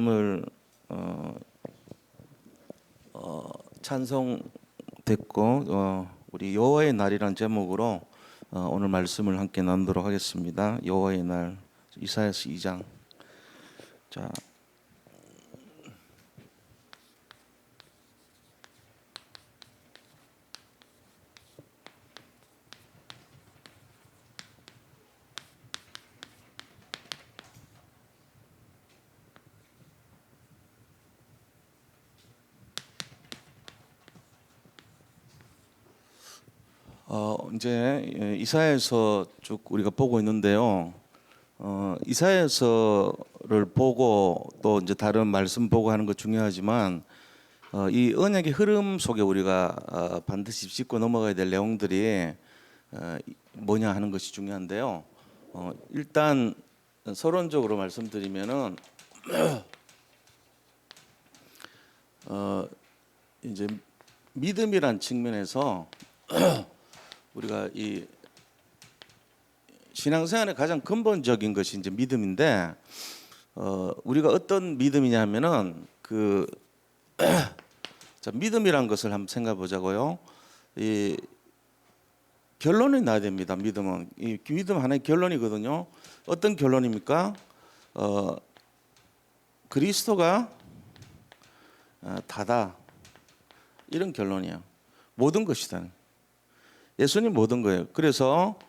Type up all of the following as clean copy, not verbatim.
오늘 찬송됐고 우리 여호와의 날이라는 제목으로 오늘 말씀을 함께 나누도록 하겠습니다. 여호와의 날 이사야서 2장. 자, 이제 이사야서 쭉 우리가 보고 있는데요. 이사야서를 보고 또 이제 다른 말씀 보고 하는 거 중요하지만 이 언약의 흐름 속에 우리가 반드시 짚고 넘어가야 될 내용들이 뭐냐 하는 것이 중요한데요. 일단 서론적으로 말씀드리면은 이제 믿음이란 측면에서 우리가 이 신앙생활의 가장 근본적인 것이 이제 믿음인데 우리가 어떤 믿음이냐면은 자, 믿음이란 것을 한번 생각해 보자고요. 이 결론이 나야 됩니다. 믿음은 이 믿음 하나의 결론이거든요. 어떤 결론입니까? 그리스도가 다다 이런 결론이에요. 모든 것이다. 예수님 모든 거예요. 그래서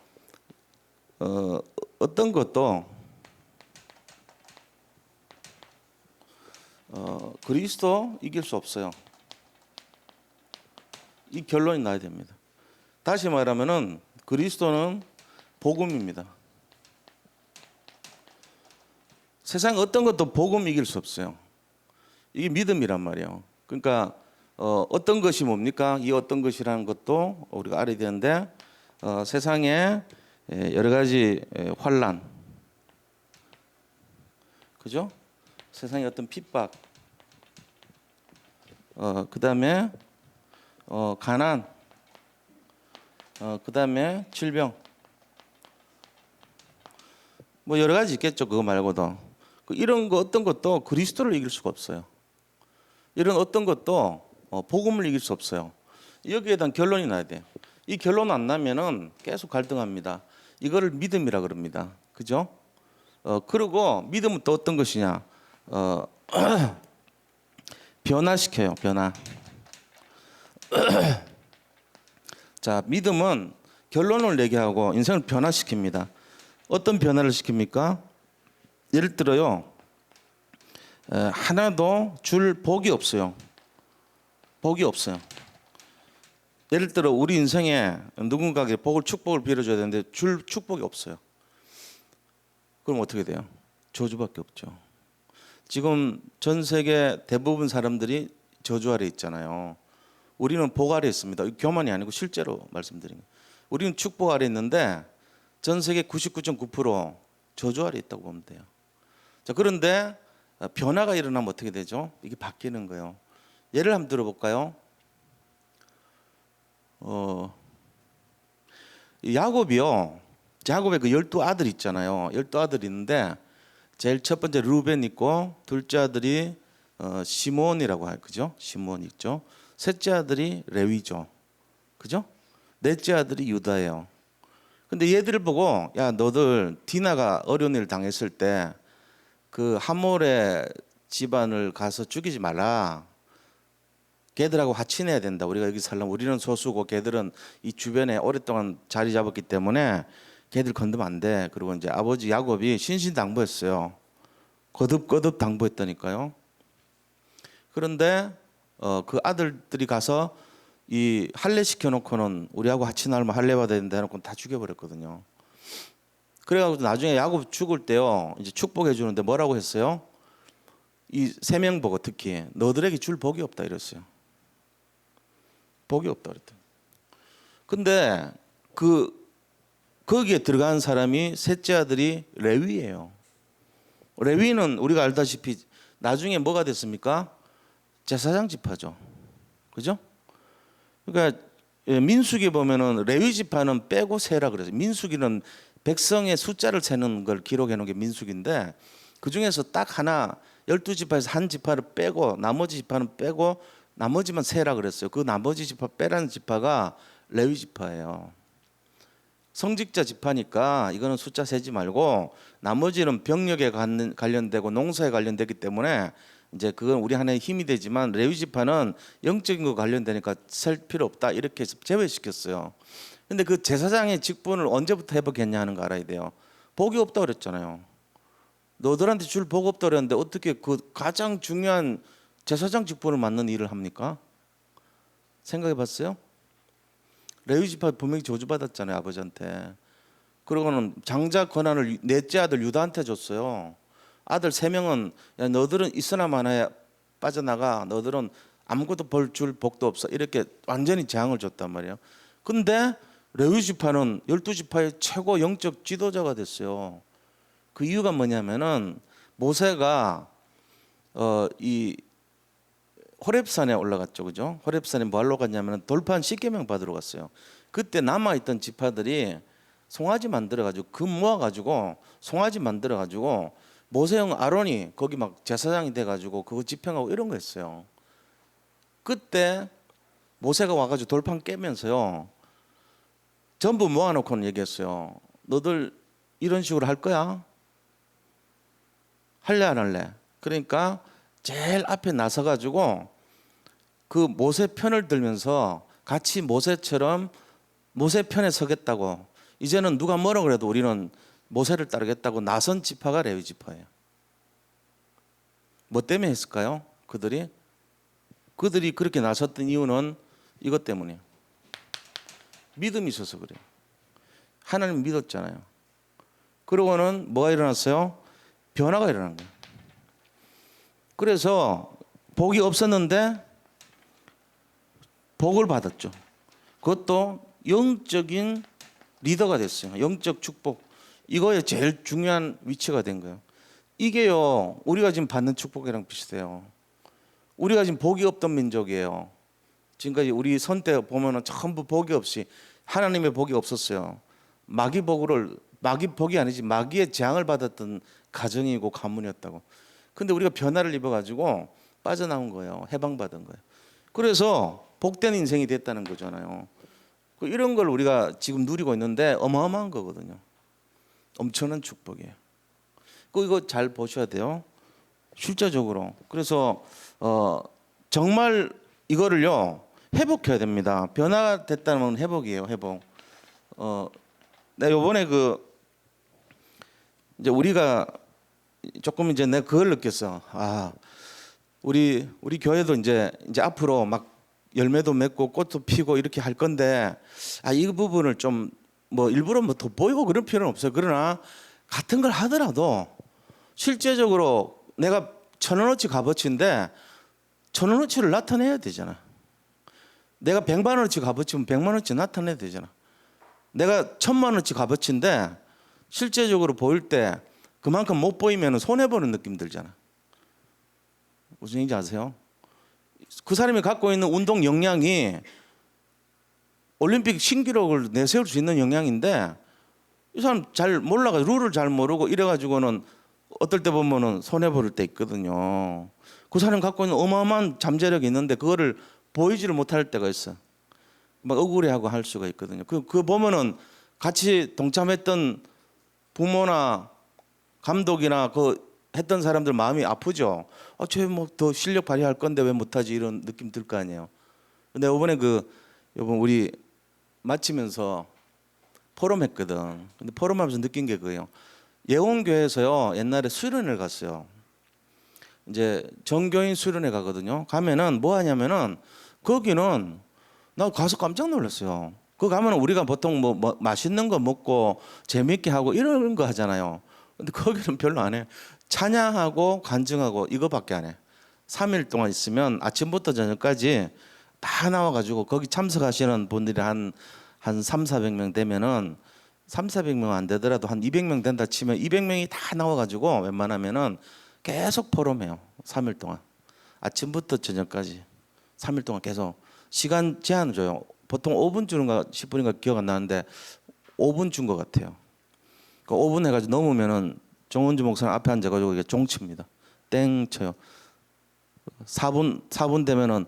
어떤 것도 그리스도 이길 수 없어요. 이 결론이 나야 됩니다. 다시 말하면은 그리스도는 복음입니다. 세상 어떤 것도 복음 이길 수 없어요. 이게 믿음이란 말이에요. 그러니까 어떤 것이 뭡니까? 이 어떤 것이라는 것도 우리가 알아야 되는데 세상에 여러 가지 환난, 그죠? 세상의 어떤 핍박, 그다음에 가난, 그다음에 질병, 뭐 여러 가지 있겠죠. 그거 말고도 이런 거 어떤 것도 그리스도를 이길 수가 없어요. 이런 어떤 것도 복음을 이길 수 없어요. 여기에 대한 결론이 나야 돼요. 이 결론 안 나면은 계속 갈등합니다. 이거를 믿음이라 그럽니다. 그죠? 그리고 믿음은 또 어떤 것이냐? 변화시켜요. 변화. 자, 믿음은 결론을 내게 하고 인생을 변화시킵니다. 어떤 변화를 시킵니까? 예를 들어요. 하나도 줄 복이 없어요. 복이 없어요. 예를 들어 우리 인생에 누군가에게 축복을 빌어줘야 되는데 줄 축복이 없어요. 그럼 어떻게 돼요? 저주밖에 없죠. 지금 전 세계 대부분 사람들이 저주 아래 있잖아요. 우리는 복 아래 있습니다. 교만이 아니고 실제로 말씀드린 거예요. 우리는 축복 아래 있는데 전 세계 99.9% 저주 아래 있다고 보면 돼요. 자, 그런데 변화가 일어나면 어떻게 되죠? 이게 바뀌는 거예요. 예를 한번 들어볼까요? 야곱이요. 야곱의 그 12아들 있잖아요. 12아들 있는데 제일 첫 번째 루벤 있고 둘째 아들이 시몬이라고 할 그죠? 시몬 있죠. 셋째 아들이 레위죠. 그죠? 넷째 아들이 유다예요. 근데 얘들을 보고 야 너들 디나가 어려운 일 당했을 때 그 하몰의 집안을 가서 죽이지 말라. 걔들하고 화친해야 된다. 우리가 여기 살려면 우리는 소수고 걔들은 이 주변에 오랫동안 자리 잡았기 때문에 걔들 건드면 안 돼. 그리고 이제 아버지 야곱이 신신당부했어요. 거듭거듭 당부했다니까요. 그런데 그 아들들이 가서 이 할례 시켜놓고는 우리하고 화친하면 할례 받아야 된다 해놓고 다 죽여버렸거든요. 그래가지고 나중에 야곱 죽을 때요 이제 축복해 주는데 뭐라고 했어요? 이 세 명 보고 특히 너들에게 줄 복이 없다 이랬어요. 복이 없다 그랬다. 근데 거기에 들어간 사람이 셋째 아들이 레위예요. 레위는 우리가 알다시피 나중에 뭐가 됐습니까? 제사장 지파죠. 그죠? 그러니까 민수기 보면은 레위 지파는 빼고 세라 그래서 민수기는 백성의 숫자를 세는 걸 기록해 놓은 게 민수기인데 그 중에서 딱 하나 12지파에서 한 지파를 빼고 나머지 지파는 빼고 나머지만 세라 그랬어요. 그 나머지 지파 빼라는 지파가 레위 지파예요. 성직자 지파니까 이거는 숫자 세지 말고 나머지는 병력에 관련되고 농사에 관련되기 때문에 이제 그건 우리 하나의 힘이 되지만 레위 지파는 영적인 거 관련되니까 셀 필요 없다 이렇게 해서 제외시켰어요. 근데 그 제사장의 직분을 언제부터 회복했냐 하는 거 알아야 돼요. 복이 없다 그랬잖아요. 너들한테 줄 복 없다 그랬는데 어떻게 그 가장 중요한 제사장 직분을 맡는 일을 합니까? 생각해 봤어요? 레위 지파 분명히 저주받았잖아요, 아버지한테. 그러고는 장자 권한을 넷째 아들 유다한테 줬어요. 아들 3명은 야, 너들은 있으나 마나야 빠져나가. 너들은 아무것도 벌 줄 복도 없어. 이렇게 완전히 재앙을 줬단 말이에요. 근데 레위 지파는 12지파의 최고 영적 지도자가 됐어요. 그 이유가 뭐냐면은 모세가 이 호렙산에 올라갔죠, 그죠? 호렙산에 뭐 하러 갔냐면 돌판 10계명 받으러 갔어요. 그때 남아있던 지파들이 송아지 만들어가지고 금 모아가지고 송아지 만들어가지고 모세형 아론이 거기 막 제사장이 돼가지고 그거 집행하고 이런 거 했어요. 그때 모세가 와가지고 돌판 깨면서요 전부 모아놓고는 얘기했어요. 너들 이런 식으로 할 거야? 할래 안 할래? 그러니까 제일 앞에 나서가지고 그 모세 편을 들면서 같이 모세처럼 모세 편에 서겠다고, 이제는 누가 뭐라 그래도 우리는 모세를 따르겠다고 나선 지파가 레위 지파예요. 뭐 때문에 했을까요? 그들이 그렇게 나섰던 이유는 이것 때문이에요. 믿음이 있어서 그래요. 하나님 믿었잖아요. 그러고는 뭐가 일어났어요? 변화가 일어난 거예요. 그래서 복이 없었는데 복을 받았죠. 그것도 영적인 리더가 됐어요. 영적 축복. 이거에 제일 중요한 위치가 된 거예요. 이게요, 우리가 지금 받는 축복이랑 비슷해요. 우리가 지금 복이 없던 민족이에요. 지금까지 우리 선 때 보면은 전부 복이 없이 하나님의 복이 없었어요. 마귀 복이 아니지 마귀의 재앙을 받았던 가정이고 가문이었다고. 근데 우리가 변화를 입어가지고 빠져나온 거예요. 해방받은 거예요. 그래서 복된 인생이 됐다는 거잖아요. 이런 걸 우리가 지금 누리고 있는데 어마어마한 거거든요. 엄청난 축복이에요. 이거 잘 보셔야 돼요. 실제적으로. 그래서 정말 이거를요 회복해야 됩니다. 변화가 됐다는 회복이에요. 회복. 내가 이번에 이제 우리가 조금 이제 내가 그걸 느꼈어. 우리 교회도 이제 앞으로 막 열매도 맺고 꽃도 피고 이렇게 할 건데 이 부분을 좀 뭐 일부러 뭐 돋보이고 그럴 필요는 없어요. 그러나 같은 걸 하더라도 실제적으로 내가 1,000원어치 값어치인데 1,000원어치를 나타내야 되잖아. 내가 100만원어치 값어치면 100만원어치 나타내야 되잖아. 내가 1,000만원어치 값어치인데 실제적으로 보일 때 그만큼 못 보이면 손해보는 느낌 들잖아. 무슨 얘기인지 아세요? 그 사람이 갖고 있는 운동 역량이 올림픽 신기록을 내세울 수 있는 역량인데 이 사람 잘 몰라가지고 룰을 잘 모르고 이래가지고는 어떨 때 보면은 손해볼 때 있거든요. 그 사람이 갖고 있는 어마어마한 잠재력이 있는데 그거를 보이지를 못할 때가 있어. 막 억울해하고 할 수가 있거든요. 그 보면은 같이 동참했던 부모나 감독이나 했던 사람들 마음이 아프죠. 쟤 뭐 더 실력 발휘할 건데 왜 못하지 이런 느낌 들 거 아니에요. 근데 이번에 이번 우리 마치면서 포럼 했거든. 근데 포럼하면서 느낀 게 그거예요. 예원교회에서요 옛날에 수련회를 갔어요. 이제 정교인 수련회 가거든요. 가면은 뭐 하냐면은 거기는 나 가서 깜짝 놀랐어요. 거기 가면 우리가 보통 뭐 맛있는 거 먹고 재밌게 하고 이런 거 하잖아요. 근데 거기는 별로 안 해. 찬양하고 간증하고 이거밖에 안 해. 3일 동안 있으면 아침부터 저녁까지 다 나와가지고 거기 참석하시는 분들이 한 3,400명 되면은 3,400명 안 되더라도 한 200명 된다 치면 200명이 다 나와가지고 웬만하면은 계속 포럼해요. 3일 동안 아침부터 저녁까지 3일 동안 계속 시간 제한을 줘요. 보통 5분 주는가 10분인가 기억 안 나는데 5분 준 것 같아요. 5분 해가지고 넘으면은 정원주 목사님 앞에 앉아가지고 이게 종칩니다. 땡 쳐요. 4분 되면은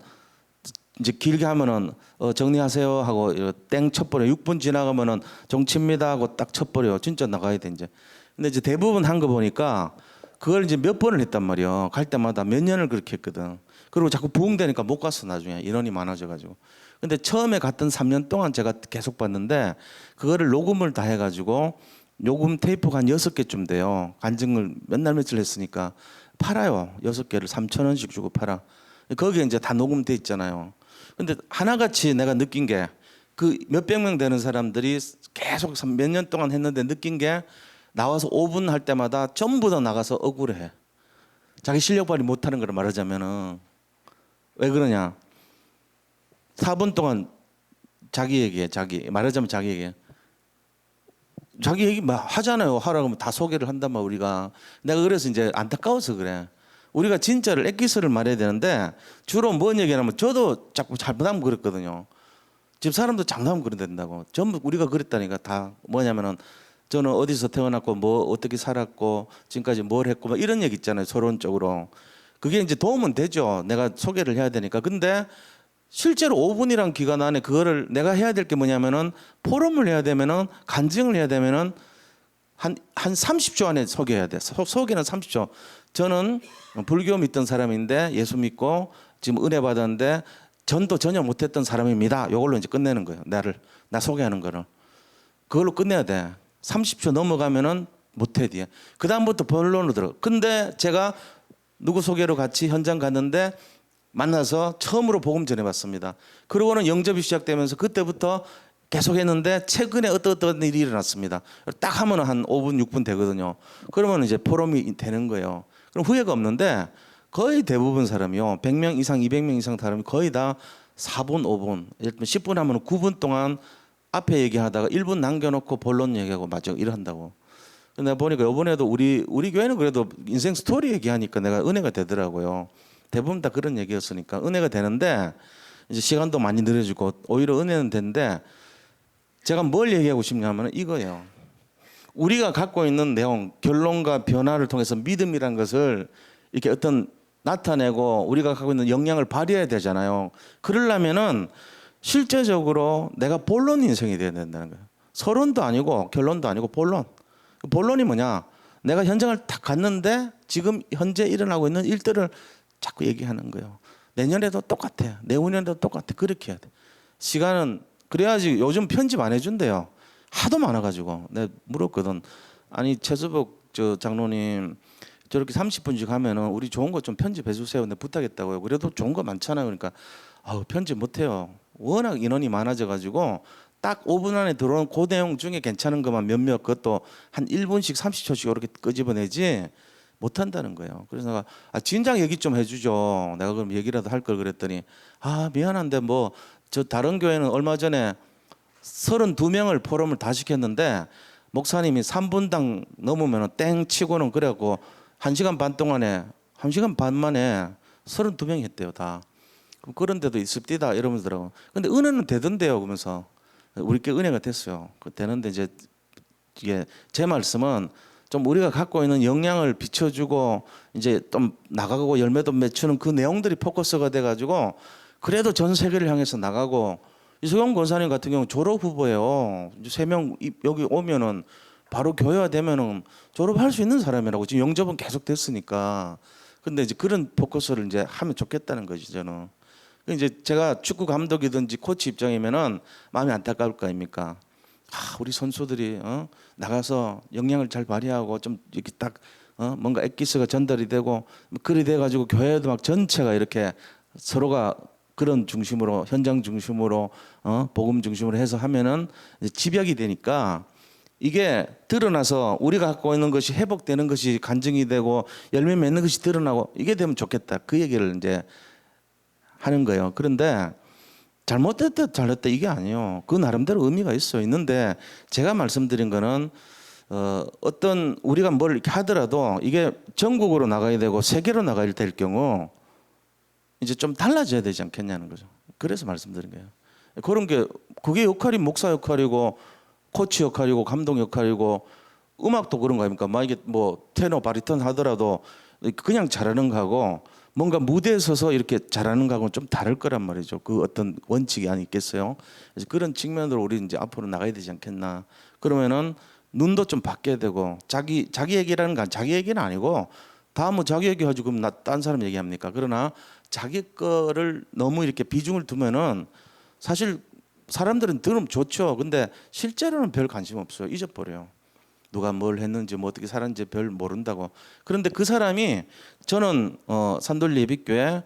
이제 길게 하면은 정리하세요 하고 땡 쳐버려. 6분 지나가면은 정치입니다 하고 딱 쳐버려. 진짜 나가야 돼 이제. 근데 이제 대부분 한 거 보니까 그걸 이제 몇 번을 했단 말이야. 갈 때마다 몇 년을 그렇게 했거든. 그리고 자꾸 부흥되니까 못 갔어 나중에 인원이 많아져가지고. 근데 처음에 갔던 3년 동안 제가 계속 봤는데 그거를 녹음을 다 해가지고 녹음 테이프가 한 6개쯤 돼요. 간증을 몇날 며칠 했으니까 팔아요. 6개를 3,000원씩 주고 팔아. 거기에 이제 다 녹음돼 있잖아요. 근데 하나같이 내가 느낀 게 그 몇백 명 되는 사람들이 계속 몇 년 동안 했는데 느낀 게 나와서 5분 할 때마다 전부 다 나가서 억울해. 자기 실력 발휘 못하는 걸 말하자면은 왜 그러냐? 4분 동안 자기 얘기해. 말하자면 자기 얘기해. 자기 얘기 막 하잖아요. 하라고 하면 다 소개를 한단 말이야 우리가. 내가 그래서 이제 안타까워서 그래. 우리가 진짜를 엑기스를 말해야 되는데 주로 뭔 얘기냐면 저도 자꾸 잘못하면 그랬거든요. 집 사람도 장난하면 그래 된다고. 전부 우리가 그랬다니까 다 뭐냐면은 저는 어디서 태어났고 뭐 어떻게 살았고 지금까지 뭘 했고 막 이런 얘기 있잖아요. 서론적으로. 그게 이제 도움은 되죠. 내가 소개를 해야 되니까. 근데 실제로 5분이란 기간 안에 그거를 내가 해야 될 게 뭐냐면은 포럼을 해야 되면은 간증을 해야 되면은 한 30초 안에 소개해야 돼. 소개는 30초. 저는 불교 믿던 사람인데 예수 믿고 지금 은혜 받았는데 전도 전혀 못했던 사람입니다. 이걸로 이제 끝내는 거예요. 나 소개하는 거를. 그걸로 끝내야 돼. 30초 넘어가면은 못해 뒤에. 그 다음부터 본론으로 들어. 근데 제가 누구 소개로 같이 현장 갔는데 만나서 처음으로 복음 전해봤습니다. 그러고는 영접이 시작되면서 그때부터 계속 했는데 최근에 어떤 일이 일어났습니다. 딱 하면 한 5분, 6분 되거든요. 그러면 이제 포럼이 되는 거예요. 그럼 후회가 없는데 거의 대부분 사람이요. 100명 이상, 200명 이상 사람이 거의 다 4분, 5분. 예를 들면 10분 하면 9분 동안 앞에 얘기하다가 1분 남겨놓고 본론 얘기하고 마저 일한다고. 내가 보니까 이번에도 우리 교회는 그래도 인생 스토리 얘기하니까 내가 은혜가 되더라고요. 대부분 다 그런 얘기였으니까 은혜가 되는데 이제 시간도 많이 늘어지고 오히려 은혜는 되는데 제가 뭘 얘기하고 싶냐면 이거예요. 우리가 갖고 있는 내용, 결론과 변화를 통해서 믿음이란 것을 이렇게 어떤 나타내고 우리가 갖고 있는 역량을 발휘해야 되잖아요. 그러려면은 실제적으로 내가 본론 인생이 돼야 된다는 거예요. 서론도 아니고 결론도 아니고 본론. 본론이 뭐냐? 내가 현장을 딱 갔는데 지금 현재 일어나고 있는 일들을 자꾸 얘기하는 거예요. 내년에도 똑같아. 내후년에도 똑같아. 그렇게 해야 돼. 시간은 그래야지. 요즘 편집 안 해준대요. 하도 많아가지고 내가 물었거든. 아니 최수복 저 장로님 저렇게 30분씩 하면은 우리 좋은 거 좀 편집해 주세요. 근데 부탁했다고요. 그래도 좋은 거 많잖아요. 그러니까 편집 못해요. 워낙 인원이 많아져가지고 딱 5분 안에 들어온 그 내용 중에 괜찮은 것만 몇몇 그것도 한 1분씩 30초씩 이렇게 끄집어내지 못한다는 거예요. 그래서 내가 진작 얘기 좀 해주죠. 내가 그럼 얘기라도 할 걸 그랬더니 미안한데 뭐 저 다른 교회는 얼마 전에 32명을 포럼을 다 시켰는데 목사님이 3분당 넘으면 땡 치고는 그래갖고 1시간 반 동안에 1시간 반 만에 32명이 했대요 다. 그런 데도 있습니다 이러면서. 근데 은혜는 되던데요 그러면서 우리께 은혜가 됐어요. 되는데 이제 이게 제 말씀은 좀 우리가 갖고 있는 역량을 비춰주고 이제 좀 나가고 열매도 맺추는 그 내용들이 포커스가 돼가지고 그래도 전 세계를 향해서 나가고 이소영 권사님 같은 경우 졸업 후보예요. 3명 여기 오면은 바로 교회화 되면은 졸업할 수 있는 사람이라고. 지금 영접은 계속 됐으니까. 근데 이제 그런 포커스를 이제 하면 좋겠다는 거지 저는. 이제 제가 축구 감독이든지 코치 입장이면은 마음이 안타까울 거 아닙니까? 우리 선수들이 나가서 역량을 잘 발휘하고 좀 이렇게 딱 뭔가 엑기스가 전달이 되고 그리 돼가지고 교회도 막 전체가 이렇게 서로가 그런 중심으로 현장 중심으로 복음 중심으로 해서 하면은 이제 집약이 되니까 이게 드러나서 우리가 갖고 있는 것이 회복되는 것이 간증이 되고 열매 맺는 것이 드러나고 이게 되면 좋겠다. 그 얘기를 이제 하는 거예요. 그런데 잘못됐다 잘했다 이게 아니에요. 그 나름대로 의미가 있어요. 있는데 제가 말씀드린 거는 어떤 우리가 뭘 이렇게 하더라도 이게 전국으로 나가야 되고 세계로 나가야 될 경우 이제 좀 달라져야 되지 않겠냐는 거죠. 그래서 말씀드린 거예요. 그런 게 그게 역할이 목사 역할이고 코치 역할이고 감독 역할이고 음악도 그런 거 아닙니까? 만약에 뭐 테너 바리톤 하더라도 그냥 잘하는 거하고 뭔가 무대에 서서 이렇게 잘하는 거하고는 좀 다를 거란 말이죠. 그 어떤 원칙이 아니겠어요? 그래서 그런 측면으로 우리 이제 앞으로 나가야 되지 않겠나. 그러면은 눈도 좀 바뀌어야 되고 자기 얘기라는 건 자기 얘기는 아니고 다 뭐 자기 얘기 가지고 그럼 나 딴 사람 얘기합니까? 그러나 자기 거를 너무 이렇게 비중을 두면은 사실 사람들은 들으면 좋죠. 근데 실제로는 별 관심 없어요. 잊어버려요. 누가 뭘 했는지 뭐 어떻게 살았는지 별 모른다고. 그런데 그 사람이 저는 산돌리 예비교회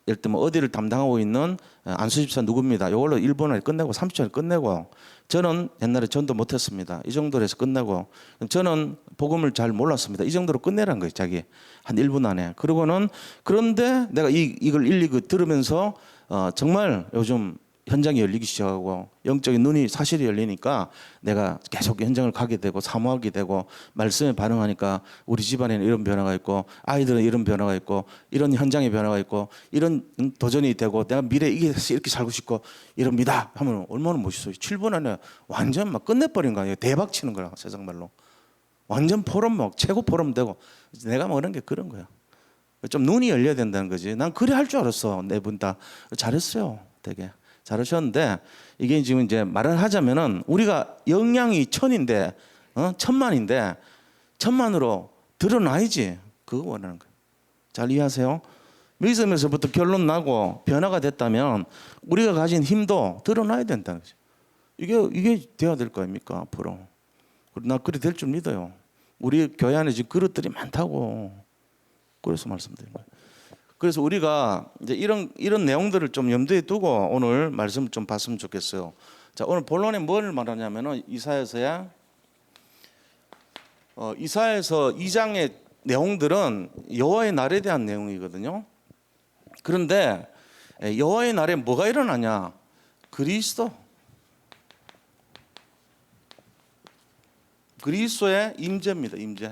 예를 들면 어디를 담당하고 있는 안수 집사 누구입니다. 이걸로 1분 안에 끝내고 30초 안에 끝내고 저는 옛날에 전도 못했습니다. 이 정도로 해서 끝내고 저는 복음을 잘 몰랐습니다. 이 정도로 끝내라는 거예요. 자기 한 1분 안에. 그러고는 그런데 내가 이걸 일일이 들으면서 정말 요즘 현장이 열리기 시작하고 영적인 눈이 사실이 열리니까 내가 계속 현장을 가게 되고 사모하게 되고 말씀에 반응하니까 우리 집안에는 이런 변화가 있고 아이들은 이런 변화가 있고 이런 현장의 변화가 있고 이런 도전이 되고 내가 미래에 이렇게 살고 싶고 이럽니다 하면 얼마나 멋있어요. 7분 안에 완전 막 끝내버린 거 아니에요. 대박 치는 거라 세상 말로. 완전 포럼 막 최고 포럼 되고 내가 먹는 게 그런 거야. 좀 눈이 열려야 된다는 거지. 난 그래 할 줄 알았어. 네 분 다 잘했어요. 되게. 잘하셨는데 이게 지금 이제 말을 하자면은 우리가 역량이 1000인데 1000만인데 1000만으로 드러나야지. 그거 원하는 거예요. 잘 이해하세요? 믿음에서부터 결론 나고 변화가 됐다면 우리가 가진 힘도 드러나야 된다는 거죠. 이게 돼야 될 거 아닙니까 앞으로. 나 그래 될 줄 믿어요. 우리 교회 안에 지금 그릇들이 많다고. 그래서 말씀드린 거예요. 그래서 우리가 이제 이런 내용들을 좀 염두에 두고 오늘 말씀을 좀 봤으면 좋겠어요. 자, 오늘 본론에 뭘 말하냐면은 이사야서 2장의 내용들은 여호와의 날에 대한 내용이거든요. 그런데 여호와의 날에 뭐가 일어나냐? 그리스도의 임재입니다. 임재.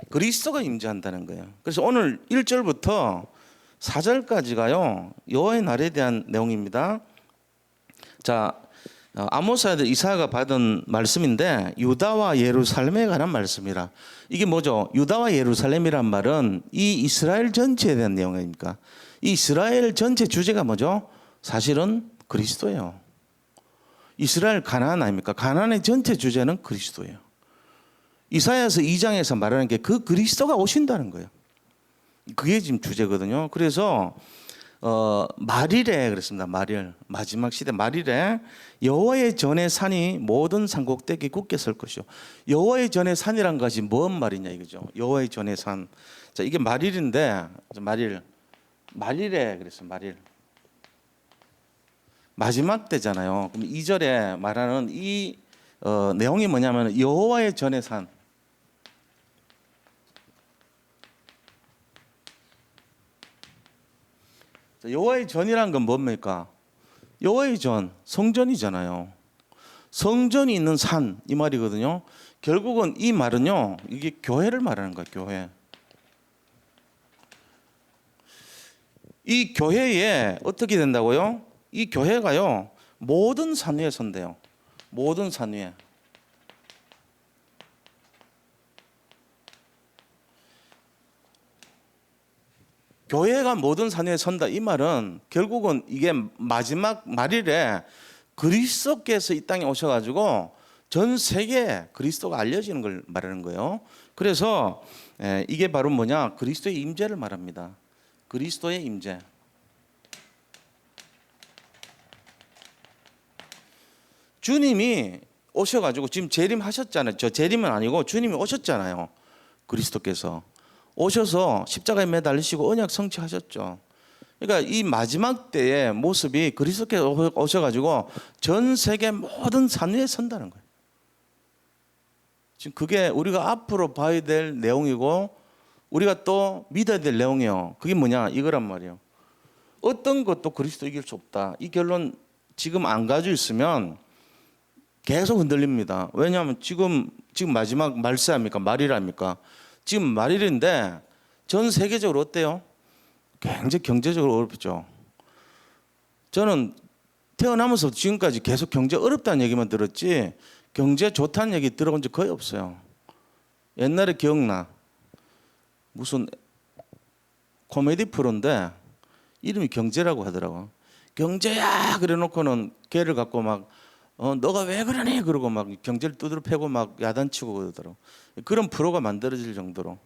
그리스도가 임재한다는 거예요. 그래서 오늘 1절부터 4절까지가요 여호와의 날에 대한 내용입니다. 자, 아모스 아들 이사야가 받은 말씀인데 유다와 예루살렘에 관한 말씀이라. 이게 뭐죠? 유다와 예루살렘이란 말은 이 이스라엘 전체에 대한 내용입니까? 이 이스라엘 전체 주제가 뭐죠? 사실은 그리스도예요. 이스라엘 가나안 아닙니까? 가나안의 전체 주제는 그리스도예요. 이사야서 2장에서 말하는 게 그 그리스도가 오신다는 거예요. 그게 지금 주제거든요. 그래서 말일에 그랬습니다. 말일 마지막 시대 말일에 여호와의 전의 산이 모든 산꼭대기 굳게 설 것이요. 여호와의 전의 산이란 것이 뭔 말이냐 이거죠. 여호와의 전의 산. 자, 이게 말일인데 말일에 그랬어요. 말일. 마지막 때잖아요. 그럼 2절에 말하는 이 내용이 뭐냐면 여호와의 전의 산. 여호와의 전이란 건 뭡니까? 여호와의 전, 성전이잖아요. 성전이 있는 산 이 말이거든요. 결국은 이 말은요, 이게 교회를 말하는 거예요. 교회. 이 교회에 어떻게 된다고요? 이 교회가요 모든 산 위에 선대요. 모든 산 위에. 교회가 모든 산 위에 선다 이 말은 결국은 이게 마지막 말일에 그리스도께서 이 땅에 오셔가지고 전 세계에 그리스도가 알려지는 걸 말하는 거예요. 그래서 이게 바로 뭐냐? 그리스도의 임재를 말합니다. 그리스도의 임재. 주님이 오셔가지고 지금 재림하셨잖아요. 저 재림은 아니고 주님이 오셨잖아요. 그리스도께서 오셔서 십자가에 매달리시고 언약 성취하셨죠. 그러니까 이 마지막 때의 모습이 그리스도께서 오셔가지고 전 세계 모든 산 위에 선다는 거예요. 지금 그게 우리가 앞으로 봐야 될 내용이고 우리가 또 믿어야 될 내용이요. 그게 뭐냐? 이거란 말이에요. 어떤 것도 그리스도 이길 수 없다. 이 결론 지금 안 가지고 있으면 계속 흔들립니다. 왜냐하면 지금 마지막 말세합니까? 말이랍니까? 지금 말일인데 전 세계적으로 어때요? 굉장히 경제적으로 어렵죠. 저는 태어나면서 지금까지 계속 경제 어렵다는 얘기만 들었지 경제 좋다는 얘기 들어본 적 거의 없어요. 옛날에 기억나. 무슨 코미디 프로인데 이름이 경제라고 하더라고. 경제야 그래 놓고는 걔를 갖고 막 너가 왜 그러니 그러고 막 경제를 두드려 패고 막 야단치고 그러더라고. 그런 프로가 만들어질 정도로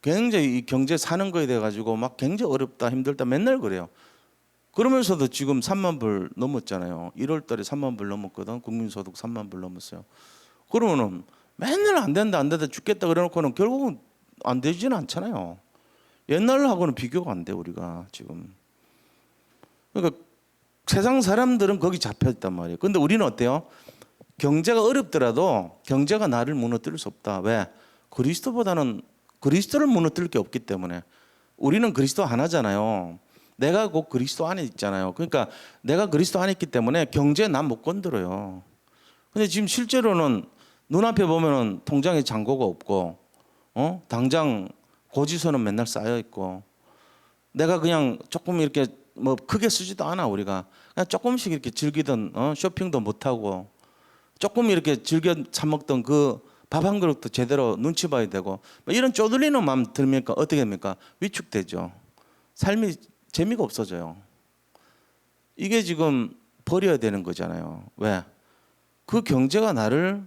굉장히 이 경제 사는 거에 대해 가지고 막 굉장히 어렵다 힘들다 맨날 그래요. 그러면서도 지금 3만 불 넘었잖아요. 1월 달에 3만 불 넘었거든. 국민소득 3만 불 넘었어요. 그러면은 맨날 안 된다 안 된다 죽겠다 그래 놓고는 결국은 안 되지는 않잖아요. 옛날하고는 비교가 안 돼 우리가 지금. 그러니까 세상 사람들은 거기 잡혀 있단 말이에요. 근데 우리는 어때요? 경제가 어렵더라도 경제가 나를 무너뜨릴 수 없다. 왜? 그리스도보다는 그리스도를 무너뜨릴 게 없기 때문에. 우리는 그리스도 하나잖아요. 내가 곧 그리스도 안에 있잖아요. 그러니까 내가 그리스도 안에 있기 때문에 경제 난 못 건드려요. 근데 지금 실제로는 눈앞에 보면은 통장에 잔고가 없고 당장 고지서는 맨날 쌓여 있고 내가 그냥 조금 이렇게 뭐 크게 쓰지도 않아. 우리가 그냥 조금씩 이렇게 즐기던 쇼핑도 못 하고 조금 이렇게 즐겨 사 먹던 그 밥 한 그릇도 제대로 눈치 봐야 되고 뭐 이런 쪼들리는 마음 들으니까 어떻게 됩니까? 위축되죠. 삶이 재미가 없어져요. 이게 지금 버려야 되는 거잖아요. 왜? 그 경제가 나를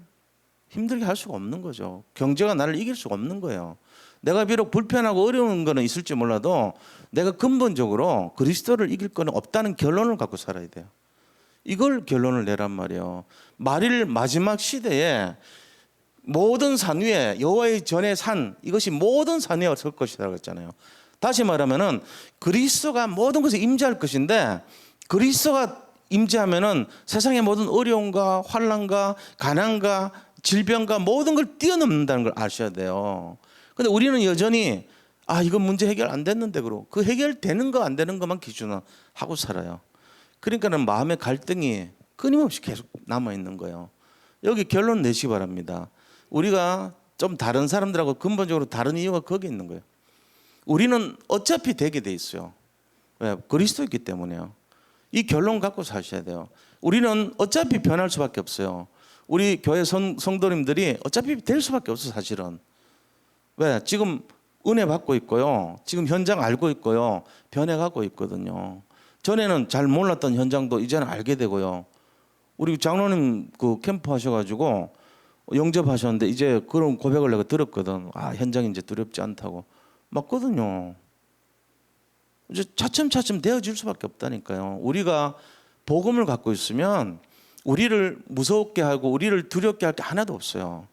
힘들게 할 수가 없는 거죠. 경제가 나를 이길 수가 없는 거예요. 내가 비록 불편하고 어려운 거는 있을지 몰라도 내가 근본적으로 그리스도를 이길 거는 없다는 결론을 갖고 살아야 돼요. 이걸 결론을 내란 말이에요. 말일 마지막 시대에 모든 산 위에 여호와의 전에 산 이것이 모든 산 위에 설 것이라고 했잖아요. 다시 말하면은 그리스도가 모든 것에 임재할 것인데 그리스도가 임재하면은 세상의 모든 어려움과 환난과 가난과 질병과 모든 걸 뛰어넘는다는 걸 아셔야 돼요. 근데 우리는 여전히 이건 문제 해결 안 됐는데 그러고 그 해결되는 거 안 되는 것만 기준으로 하고 살아요. 그러니까는 마음의 갈등이 끊임없이 계속 남아 있는 거예요. 여기 결론 내시기 바랍니다. 우리가 좀 다른 사람들하고 근본적으로 다른 이유가 거기 있는 거예요. 우리는 어차피 되게 돼 있어요. 왜? 그리스도였기 때문에요. 이 결론 갖고 사셔야 돼요. 우리는 어차피 변할 수밖에 없어요. 우리 교회 성도님들이 어차피 될 수밖에 없어 사실은. 왜? 지금 은혜 받고 있고요. 지금 현장 알고 있고요. 변해가고 있거든요. 전에는 잘 몰랐던 현장도 이제는 알게 되고요. 우리 장로님 그 캠프 하셔가지고 영접하셨는데 이제 그런 고백을 내가 들었거든. 현장이 이제 두렵지 않다고. 맞거든요. 이제 차츰차츰 되어질 수밖에 없다니까요. 우리가 복음을 갖고 있으면 우리를 무섭게 하고 우리를 두렵게 할 게 하나도 없어요.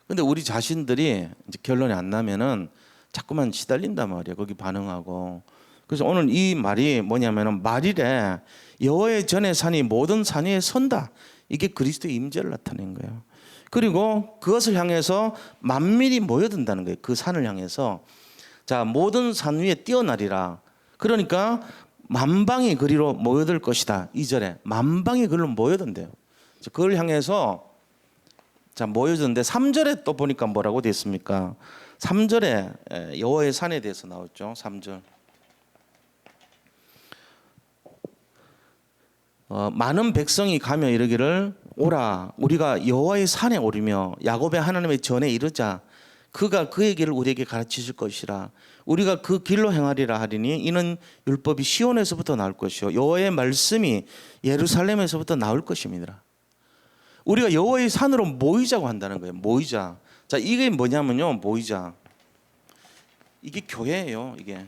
근데 우리 자신들이 이제 결론이 안 나면은 자꾸만 시달린단 말이에요. 거기 반응하고. 그래서 오늘 이 말이 뭐냐면은 말이래 여호와의 전에 산이 모든 산 위에 선다. 이게 그리스도의 임재를 나타낸 거예요. 그리고 그것을 향해서 만민이 모여든다는 거예요. 그 산을 향해서. 자, 모든 산 위에 뛰어나리라. 그러니까 만방이 그리로 모여들 것이다. 2절에 만방이 그리로 모여든대요. 그걸 향해서 자 모여드는데 3절에 또 보니까 뭐라고 되어 있습니까? 3절에 여호와의 산에 대해서 나왔죠. 3절. 많은 백성이 가며 이르기를 오라 우리가 여호와의 산에 오르며 야곱의 하나님의 전에 이르자 그가 그의 길을 우리에게 가르치실 것이라 우리가 그 길로 행하리라 하리니 이는 율법이 시온에서부터 나올 것이요 여호와의 말씀이 예루살렘에서부터 나올 것입니다. 우리가 여호와의 산으로 모이자고 한다는 거예요. 모이자. 자, 이게 뭐냐면요. 모이자. 이게 교회예요. 이게.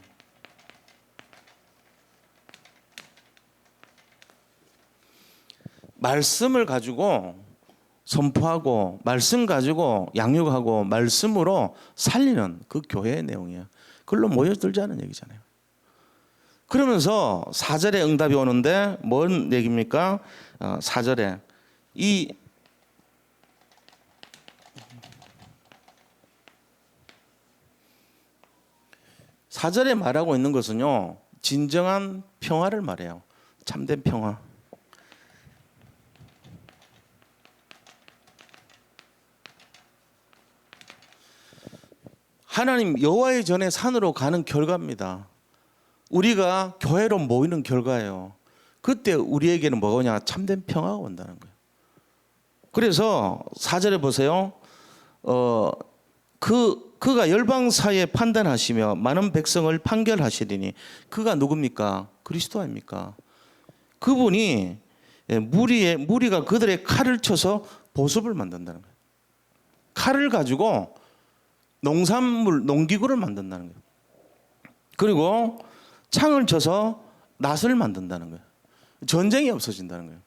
말씀을 가지고 선포하고 말씀 가지고 양육하고 말씀으로 살리는 그 교회의 내용이에요. 그걸로 모여들자는 얘기잖아요. 그러면서 4절에 응답이 오는데 뭔 얘기입니까? 4절에 이 4절에 말하고 있는 것은요. 진정한 평화를 말해요. 참된 평화. 하나님 여호와의 전에 산으로 가는 결과입니다. 우리가 교회로 모이는 결과예요. 그때 우리에게는 뭐냐? 참된 평화가 온다는 거예요. 그래서 4절에 보세요. 그가 열방 사이에 판단하시며 많은 백성을 판결하시리니 그가 누굽니까? 그리스도 아닙니까? 그분이 무리가 그들의 칼을 쳐서 보습을 만든다는 거예요. 칼을 가지고 농산물, 농기구를 만든다는 거예요. 그리고 창을 쳐서 낫을 만든다는 거예요. 전쟁이 없어진다는 거예요.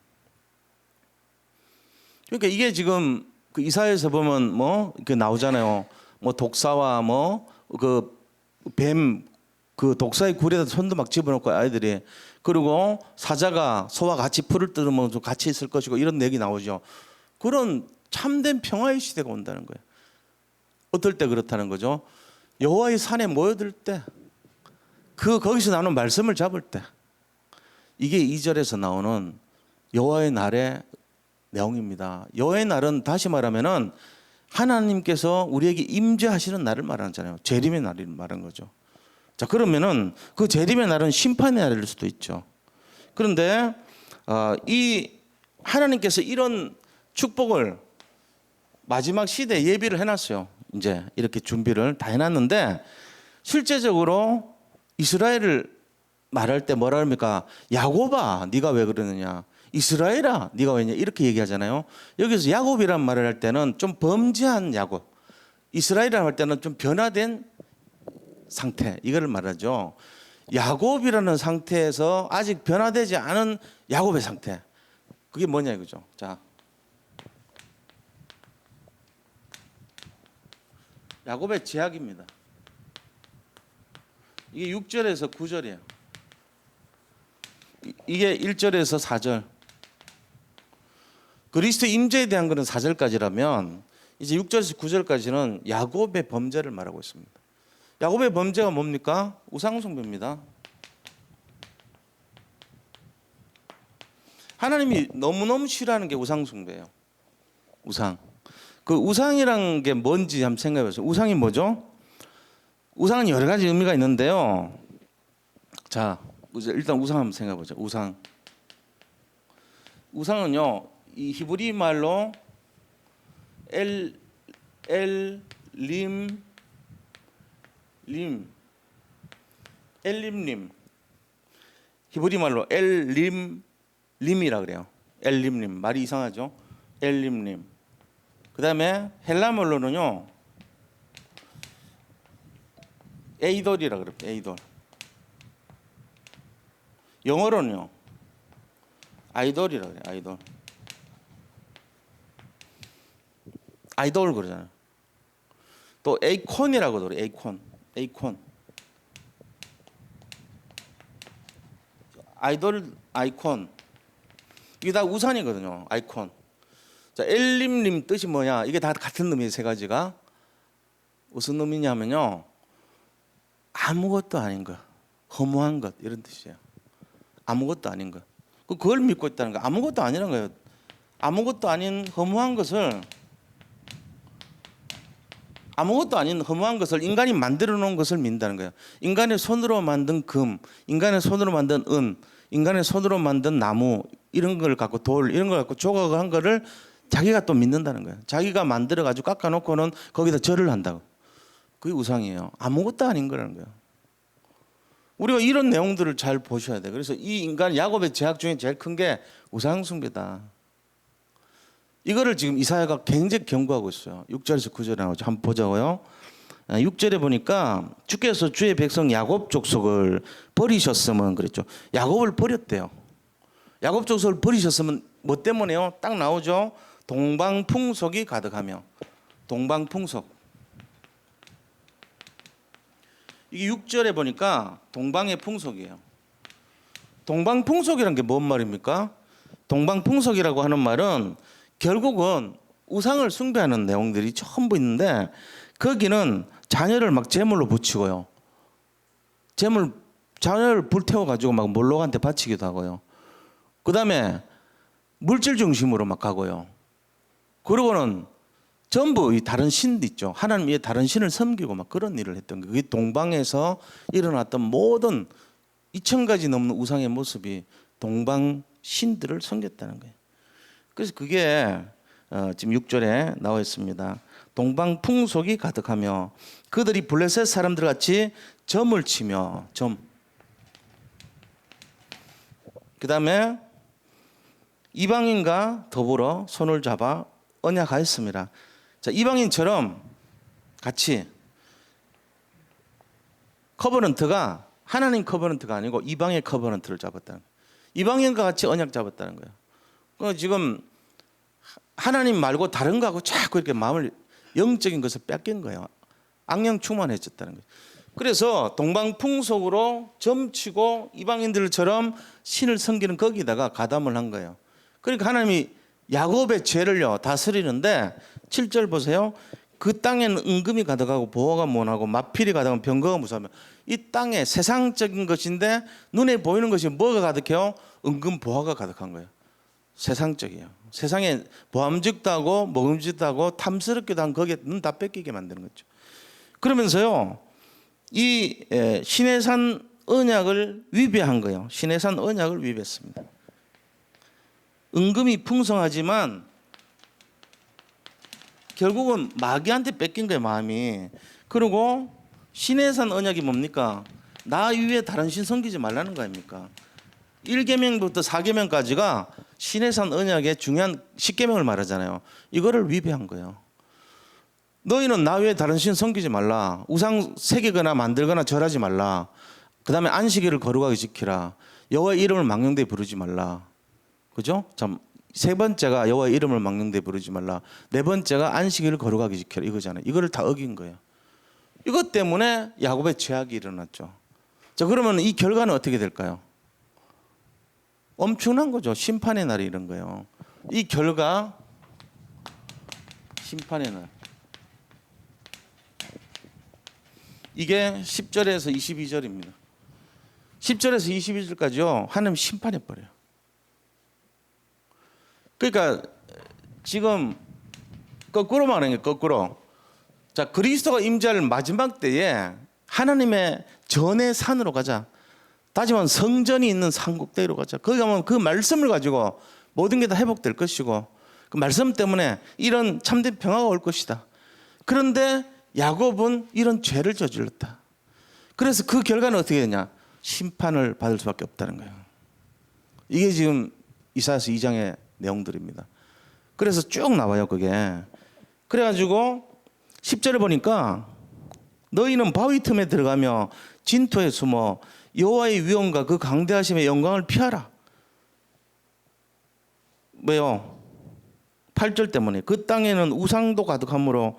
그러니까 이게 지금 그 이사야에서 보면 뭐 이렇게 나오잖아요. 뭐 독사와 뭐 그 뱀 그 독사의 굴에다 손도 막 집어넣고 아이들이, 그리고 사자가 소와 같이 풀을 뜯으면서 같이 있을 것이고 이런 얘기 나오죠. 그런 참된 평화의 시대가 온다는 거예요. 어떨 때 그렇다는 거죠? 여호와의 산에 모여들 때, 거기서 나오는 말씀을 잡을 때, 이게 2절에서 나오는 여호와의 날의 내용입니다. 여호와의 날은 다시 말하면은 하나님께서 우리에게 임재하시는 날을 말하잖아요. 재림의 날을 말하는 거죠. 자, 그러면은 그 재림의 날은 심판의 날일 수도 있죠. 그런데 이 하나님께서 이런 축복을 마지막 시대에 예비를 해놨어요. 이제 이렇게 준비를 다 해놨는데, 실제적으로 이스라엘을 말할 때 뭐라 합니까? 야곱아, 네가 왜 그러느냐? 이스라엘아, 네가 왜냐? 이렇게 얘기하잖아요. 여기서 야곱이란 말을 할 때는 좀 범죄한 야곱, 이스라엘이라고 할 때는 좀 변화된 상태, 이거를 말하죠. 야곱이라는 상태에서 아직 변화되지 않은 야곱의 상태, 그게 뭐냐 이거죠. 자, 야곱의 제약입니다. 이게 6절에서 9절이에요. 이게 1절에서 4절. 그리스도 임재에 대한 것은 4절까지라면 이제 6절에서 9절까지는 야곱의 범죄를 말하고 있습니다. 야곱의 범죄가 뭡니까? 우상숭배입니다. 하나님이 너무너무 싫어하는 게 우상숭배예요. 우상. 그 우상이란 게 뭔지 한번 생각해 보세요. 우상이 뭐죠? 우상은 여러 가지 의미가 있는데요. 자, 일단 우상 한번 생각해 보죠. 우상은요, 이 히브리 말로 엘림림, 히브리 말로 엘림림이라 그래요. 엘림림, 말이 이상하죠? 엘림림. 그 다음에 헬라 말로는요, 에이돌이라 그래요. 에이돌. 영어로는요, 아이돌이라 그래요. 아이돌. 아이돌 그러잖아요. 또 에이콘이라고도 그래요. 에이콘. 아이돌, 아이콘. 이게 다 우산이거든요. 아이콘. 자, 엘림림 뜻이 뭐냐? 이게 다 같은 의미예요. 세 가지가. 무슨 의미냐면요, 아무것도 아닌 것, 허무한 것, 이런 뜻이에요. 아무것도 아닌 것. 그걸 믿고 있다는 거. 아무것도 아니라는 거예요. 아무것도 아닌 허무한 것을, 인간이 만들어 놓은 것을 믿는다는 거예요. 인간의 손으로 만든 금, 인간의 손으로 만든 은, 인간의 손으로 만든 나무, 이런 걸 갖고 돌, 이런 걸 갖고 조각을 한 거를 자기가 또 믿는다는 거예요. 자기가 만들어 가지고 깎아 놓고는 거기다 절을 한다고. 그게 우상이에요. 아무것도 아닌 거라는 거예요. 우리가 이런 내용들을 잘 보셔야 돼요. 그래서 이 인간 야곱의 죄악 중에 제일 큰 게 우상숭배다. 이거를 지금 이사야가 굉장히 경고하고 있어요. 6절에서 9절에 나오죠. 한번 보자고요. 6절에 보니까 주께서 주의 백성 야곱 족속을 버리셨으면 그랬죠. 야곱을 버렸대요. 야곱 족속을 버리셨으면 뭐 때문에요? 딱 나오죠. 동방풍속이 가득하며. 동방풍속. 이게 6절에 보니까 동방의 풍속이에요. 동방풍속이란 게 뭔 말입니까? 동방풍속이라고 하는 말은 결국은 우상을 숭배하는 내용들이 전부 있는데, 거기는 자녀를 막 제물로 바치고요. 자녀를 불태워 가지고 막 몰록한테 바치기도 하고요. 그 다음에 물질 중심으로 막 가고요. 그러고는 전부 이 다른 신도 있죠. 하나님 위에 다른 신을 섬기고 막 그런 일을 했던 거예요. 그게 동방에서 일어났던 모든 2000가지 넘는 우상의 모습이 동방 신들을 섬겼다는 거예요. 그래서 그게 지금 6절에 나와 있습니다. 동방 풍속이 가득하며 그들이 블레셋 사람들 같이 점을 치며 그 다음에 이방인과 더불어 손을 잡아 언약하였습니다. 자, 이방인처럼 같이 커버넌트가 하나님 커버넌트가 아니고 이방의 커버넌트를 잡았다는 거예요. 이방인과 같이 언약 잡았다는 거예요. 그러니까 지금 하나님 말고 다른 거하고 자꾸 이렇게 마음을 영적인 것을 뺏긴 거예요. 악령 충만해졌다는 거예요. 그래서 동방풍속으로 점치고 이방인들처럼 신을 섬기는 거기다가 가담을 한 거예요. 그러니까 하나님이 야곱의 죄를요 다스리는데 7절 보세요. 그 땅에는 은금이 가득하고 보화가 mon하고 마필이 가득하고 병거가 무수하며 이 땅에 세상적인 것인데 눈에 보이는 것이 뭐가 가득해요? 은금 보화가 가득한 거예요. 세상적이에요. 세상에 보암직도 하고 먹음직도 하고 탐스럽기도 한 거기에 눈 다 뺏기게 만드는 거죠. 그러면서요 이 시내산 언약을 위배한 거예요. 시내산 언약을 위배했습니다. 은금이 풍성하지만 결국은 마귀한테 뺏긴 거예요, 마음이. 그리고 시내산 언약이 뭡니까? 나 위에 다른 신 섬기지 말라는 거 아닙니까? 1계명부터 4계명까지가 시내산 언약의 중요한 10계명을 말하잖아요. 이거를 위배한 거예요. 너희는 나 외에 다른 신 섬기지 말라. 우상 새기거나 만들거나 절하지 말라. 그 다음에 안식일을 거룩하게 지키라. 여호와의 이름을 망령되이 부르지 말라. 그죠? 참, 세 번째가 여호와의 이름을 망령되이 부르지 말라. 네 번째가 안식일을 거룩하게 지키라. 이거잖아요. 이거를 다 어긴 거예요. 이것 때문에 야곱의 죄악이 일어났죠. 자, 그러면 이 결과는 어떻게 될까요? 엄청난 거죠. 심판의 날이 이런 거예요. 이 결과 심판의 날. 이게 10절에서 22절입니다. 10절에서 22절까지요. 하나님 심판해 버려요. 그러니까 지금 거꾸로 말하는 게 거꾸로. 자, 그리스도가 임재할 마지막 때에 하나님의 전의 산으로 가자. 다시만 성전이 있는 산꼭대기로 가자. 거기 가면 그 말씀을 가지고 모든 게 다 회복될 것이고 그 말씀 때문에 이런 참된 평화가 올 것이다. 그런데 야곱은 이런 죄를 저질렀다. 그래서 그 결과는 어떻게 되냐? 심판을 받을 수밖에 없다는 거예요. 이게 지금 이사야서 2장의 내용들입니다. 그래서 쭉 나와요, 그게. 그래가지고 10절에 보니까 너희는 바위 틈에 들어가며 진토에 숨어 여호와의 위엄과 그 강대하심의 영광을 피하라. 왜요? 8절 때문에 그 땅에는 우상도 가득하므로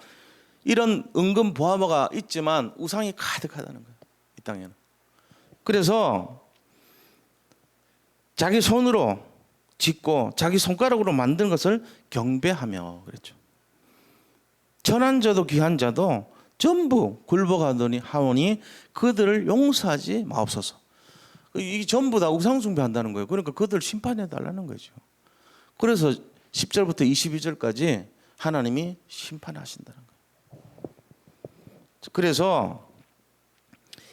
이런 은금 보화가 있지만 우상이 가득하다는 거예요. 이 땅에는. 그래서 자기 손으로 짓고 자기 손가락으로 만든 것을 경배하며 그랬죠. 천한 자도 귀한 자도 전부 굴복하더니 하오니 그들을 용서하지 마옵소서. 이게 전부 다 우상 숭배한다는 거예요. 그러니까 그들 심판해 달라는 거죠. 그래서 10절부터 22절까지 하나님이 심판하신다는 거예요. 그래서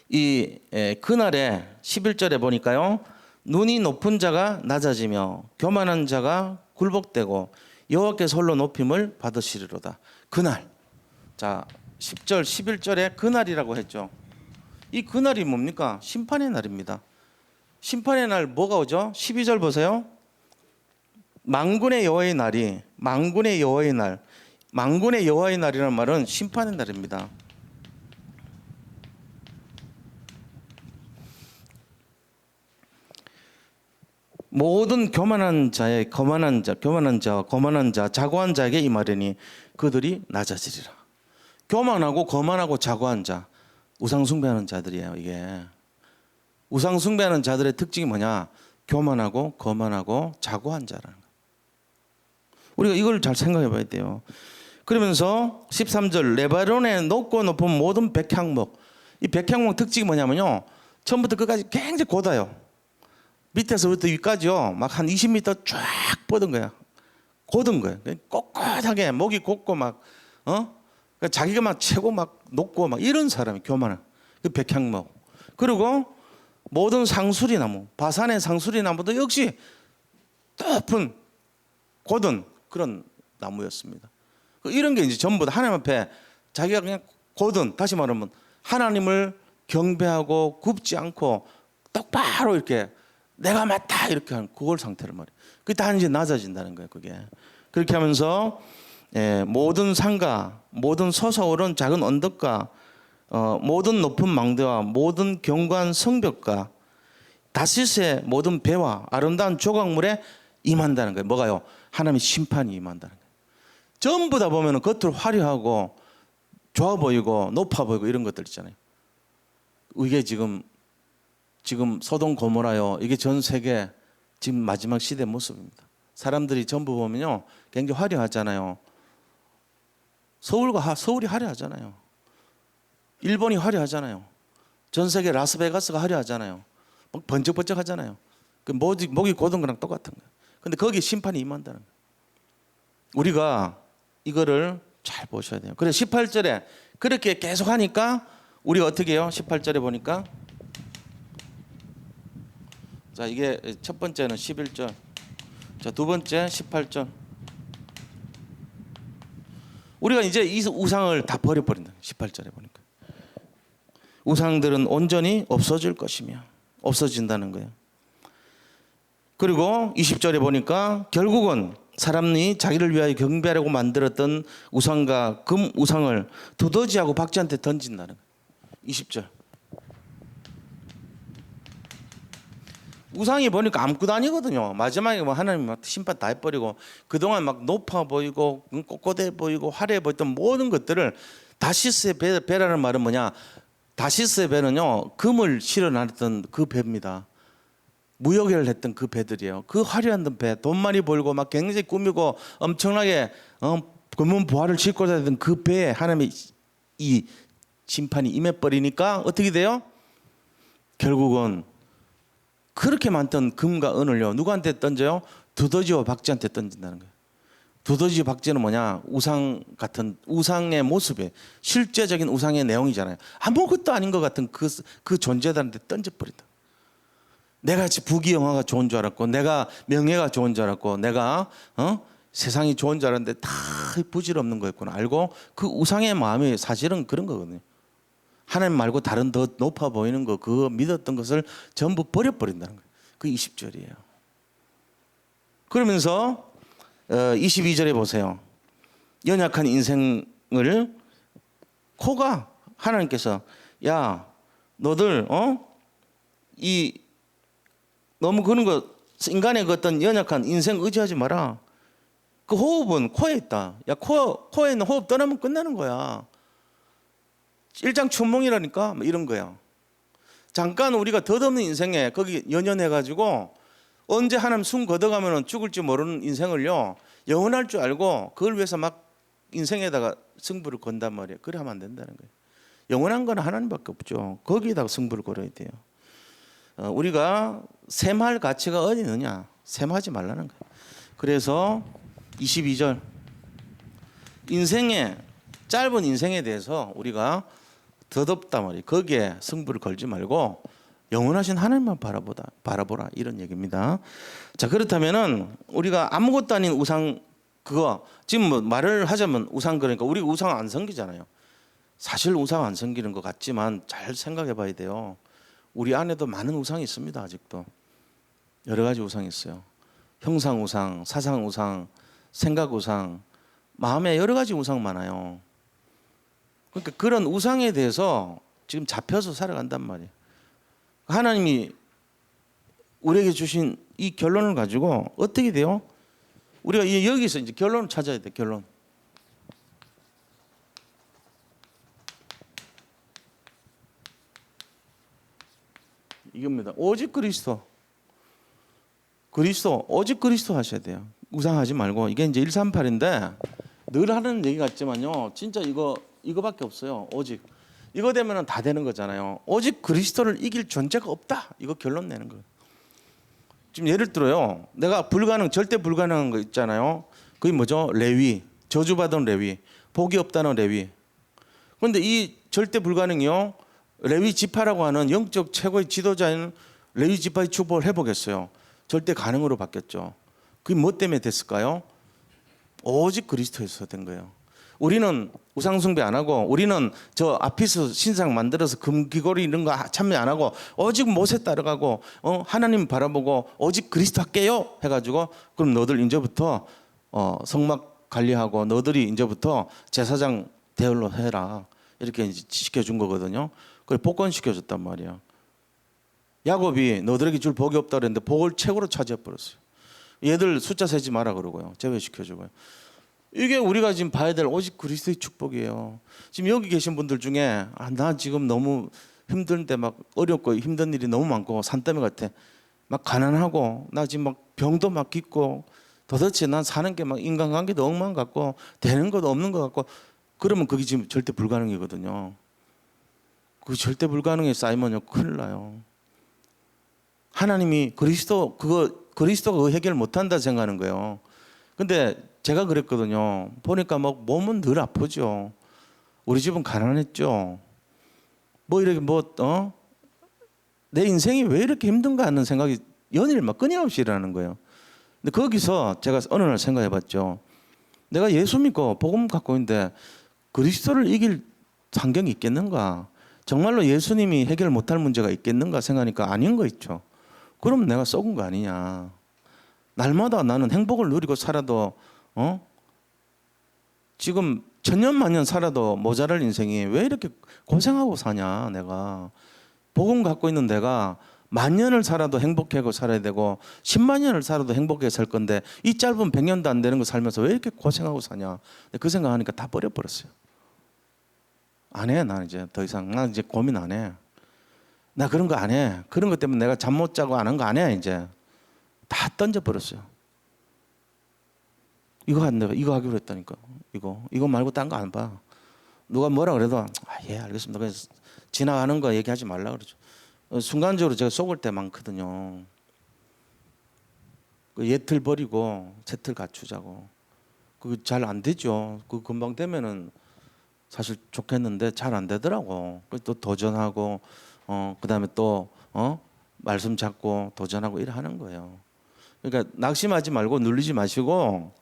이 그날에 11절에 보니까요. 눈이 높은 자가 낮아지며 교만한 자가 굴복되고 여호와께서 홀로 높임을 받으시리로다. 그날. 자, 10절 11절에 그날이라고 했죠. 이 그날이 뭡니까? 심판의 날입니다. 심판의 날 뭐가 오죠? 12절 보세요. 만군의 여호와의 날이 만군의 여호와의 날. 만군의 여호와의 날이라는 말은 심판의 날입니다. 모든 교만한 자의 거만한 자, 교만한 자, 거만한 자, 자고한 자에게 이 말이니 그들이 낮아지리라. 교만하고 거만하고 자고한 자, 우상 숭배하는 자들이에요. 이게 우상 숭배하는 자들의 특징이 뭐냐? 교만하고 거만하고 자고한 자라는 거예요. 우리가 이걸 잘 생각해 봐야 돼요. 그러면서 13절 레바논의 높고 높은 모든 백향목. 이 백향목 특징이 뭐냐면요. 처음부터 끝까지 굉장히 곧아요. 밑에서부터 위까지요. 막 한 20m 쫙 뻗은 거야. 곧은 거예요. 꼿꼿하게 목이 곧고 막 그러니까 자기가 막 최고 막 높고 막 이런 사람이 교만한 그 백향목. 그리고 모든 상수리나무, 바산의 상수리나무도 역시 높은 곧은 그런 나무였습니다. 이런 게 이제 전부 다 하나님 앞에 자기가 그냥 고든, 다시 말하면 하나님을 경배하고 굽지 않고 똑바로 이렇게 내가 맞다 이렇게 하는 그걸 상태를 말이에요. 그게 다 이제 낮아진다는 거예요. 그게 그렇게 하면서 모든 산과 모든 솟아오른 작은 언덕과 모든 높은 망대와 모든 견고한 성벽과 다시스의 모든 배와 아름다운 조각물에 임한다는 거예요. 뭐가요? 하나님의 심판이 임한다는 거예요. 전부 다 보면 겉으로 화려하고 좋아 보이고 높아 보이고 이런 것들 있잖아요. 이게 지금 소돔 고모라요. 이게 전 세계 지금 마지막 시대 모습입니다. 사람들이 전부 보면요, 굉장히 화려하잖아요. 서울이 화려하잖아요. 일본이 화려하잖아요. 전 세계 라스베가스가 화려하잖아요. 막 번쩍번쩍하잖아요. 그 목이 고든 거랑 똑같은 거예요. 근데 거기에 심판이 임한다는 거예요. 우리가 이거를 잘 보셔야 돼요. 그래서 18절에 그렇게 계속 하니까 우리가 어떻게 해요? 18절에 보니까 자, 이게 첫 번째는 11절, 자, 두 번째 18절. 우리가 이제 이 우상을 다 버려버린다. 18절에 보니까 우상들은 온전히 없어질 것이며 없어진다는 거예요. 그리고 20절에 보니까 결국은 사람이 자기를 위하여 경배하려고 만들었던 우상과 금 우상을 두더지하고 박쥐한테 던진다는 거예요. 20절. 우상이 보니까 아무것도 아니거든요. 마지막에 뭐 하나님 막 심판 다 해버리고 그동안 막 높아 보이고 꼿꼿해 보이고 화려해 보였던 모든 것들을 다시스의 배라는 말은 뭐냐? 다시스의 배는요, 금을 실어 놨던 그 배입니다. 무역을 했던 그 배들이에요. 그 화려한 배, 돈 많이 벌고 막 굉장히 꾸미고 엄청나게 금은 부하를 싣고 다니던 그 배에 하나님의 이 심판이 임해버리니까 어떻게 돼요? 결국은 그렇게 많던 금과 은을요, 누구한테 던져요? 두더지와 박쥐한테 던진다는 거예요. 두더지 박쥐는 뭐냐? 우상 같은 우상의 모습에 실제적인 우상의 내용이잖아요. 아무것도 아닌 것 같은 그 존재들한테 던져버린다. 내가 부귀영화가 좋은 줄 알았고, 내가 명예가 좋은 줄 알았고, 내가 세상이 좋은 줄 알았는데 다 부질없는 거였구나 알고, 그 우상의 마음이 사실은 그런 거거든요. 하나님 말고 다른 더 높아 보이는 거, 그거 믿었던 것을 전부 버려버린다는 거예요. 그 20절이에요. 그러면서 22절에 보세요. 연약한 인생을 코가 하나님께서 야 너들 이 너무 그런 거 인간의 그 어떤 연약한 인생 의지하지 마라. 그 호흡은 코에 있다. 야 코에 있는 호흡 떠나면 끝나는 거야. 일장춘몽이라니까 뭐 이런 거야. 잠깐 우리가 덧없는 인생에 거기 연연해가지고 언제 하나님 숨 걷어가면 죽을지 모르는 인생을요 영원할 줄 알고 그걸 위해서 막 인생에다가 승부를 건단 말이에요. 그래 하면 안 된다는 거예요. 영원한 건 하나님밖에 없죠. 거기에다가 승부를 걸어야 돼요. 우리가 셈할 가치가 어디 있느냐? 셈하지 말라는 거예요. 그래서 22절 인생의 짧은 인생에 대해서 우리가 덧없단 말이에요. 거기에 승부를 걸지 말고 영원하신 하나님만 바라보라 이런 얘기입니다. 자, 그렇다면은 우리가 아무것도 아닌 우상 그거 지금 뭐 말을 하자면 우상 그러니까 우리 우상 안 섬기잖아요. 사실 우상 안 섬기는 것 같지만 잘 생각해 봐야 돼요. 우리 안에도 많은 우상이 있습니다. 아직도 여러 가지 우상이 있어요. 형상 우상, 사상 우상, 생각 우상, 마음에 여러 가지 우상 많아요. 그러니까 그런 우상에 대해서 지금 잡혀서 살아간단 말이에요. 하나님이 우리에게 주신 이 결론을 가지고 어떻게 돼요? 우리가 여기서 이제 결론을 찾아야 돼. 결론. 이겁니다. 오직 그리스도, 오직 그리스도 하셔야 돼요. 우상하지 말고. 이게 이제 138인데 늘 하는 얘기 같지만요. 진짜 이거밖에 없어요. 오직. 이거 되면은 다 되는 거잖아요. 오직 그리스도를 이길 존재가 없다. 이거 결론 내는 거예요. 지금 예를 들어요. 내가 절대 불가능한 거 있잖아요. 그게 뭐죠? 레위. 저주받은 레위. 복이 없다는 레위. 그런데 이 절대 불가능이요. 레위 지파라고 하는 영적 최고의 지도자인 레위 지파의 축복을 해보겠어요. 절대 가능으로 바뀌었죠. 그게 뭐 때문에 됐을까요? 오직 그리스도에서 된 거예요. 우리는 우상 숭배 안 하고, 우리는 저 아피스 신상 만들어서 금귀걸이 이런 거 참여 안 하고, 오직 모세 따라가고, 하나님 바라보고 오직 그리스도 할게요 해가지고, 그럼 너들 이제부터 성막 관리하고 너들이 이제부터 제사장 대열로 해라, 이렇게 이제 시켜준 거거든요. 그래 복권 시켜줬단 말이야. 야곱이 너들에게 줄 복이 없다 그랬는데 복을 최고로 차지해 버렸어요. 얘들 숫자 세지 마라 그러고요, 제외시켜주고요. 이게 우리가 지금 봐야 될 오직 그리스도의 축복이에요. 지금 여기 계신 분들 중에 나 지금 너무 힘든데, 막 어렵고 힘든 일이 너무 많고 산더미 같아, 막 가난하고, 나 지금 막 병도 막 깃고, 도대체 난 사는 게 막 인간관계도 엉망 같고 되는 것도 없는 것 같고, 그러면 그게 지금 절대 불가능이거든요. 그 절대 불가능에 쌓이면요 큰일 나요. 하나님이 그리스도가 그거 해결 못한다 생각하는 거예요. 근데 제가 그랬거든요. 보니까 막 몸은 늘 아프죠. 우리 집은 가난했죠. 뭐 이렇게 내 인생이 왜 이렇게 힘든가 하는 생각이 연일 막 끊임없이 일어나는 거예요. 근데 거기서 제가 어느 날 생각해봤죠. 내가 예수 믿고 복음 갖고 있는데 그리스도를 이길 환경이 있겠는가? 정말로 예수님이 해결 못할 문제가 있겠는가 생각하니까 아닌 거 있죠. 그럼 내가 썩은 거 아니냐. 날마다 나는 행복을 누리고 살아도 지금 천년만년 살아도 모자랄 인생이 왜 이렇게 고생하고 사냐. 내가 복음 갖고 있는 내가 만년을 살아도 행복하고 살아야 되고 10만 년을 살아도 행복하게 살 건데 이 짧은 100년도 안 되는 거 살면서 왜 이렇게 고생하고 사냐. 그 생각하니까 다 버려버렸어요. 안 해. 난 이제 더 이상 난 이제 고민 안 해. 나 그런 거 안 해. 그런 것 때문에 내가 잠 못 자고 안 한 거 안 해. 이제 다 던져버렸어요. 이거 하기로 했다니까. 이거 말고 딴 거 안 봐. 누가 뭐라 그래도 예 알겠습니다. 그래서 지나가는 거 얘기하지 말라 그러죠. 순간적으로 제가 속을 때 많거든요. 그 옛틀 버리고 새 틀 갖추자고. 그거 잘 안 되죠. 그 금방 되면은 사실 좋겠는데 잘 안 되더라고. 또 도전하고 그다음에 또 말씀 잡고 도전하고 이래 하는 거예요. 그러니까 낙심하지 말고 눌리지 마시고,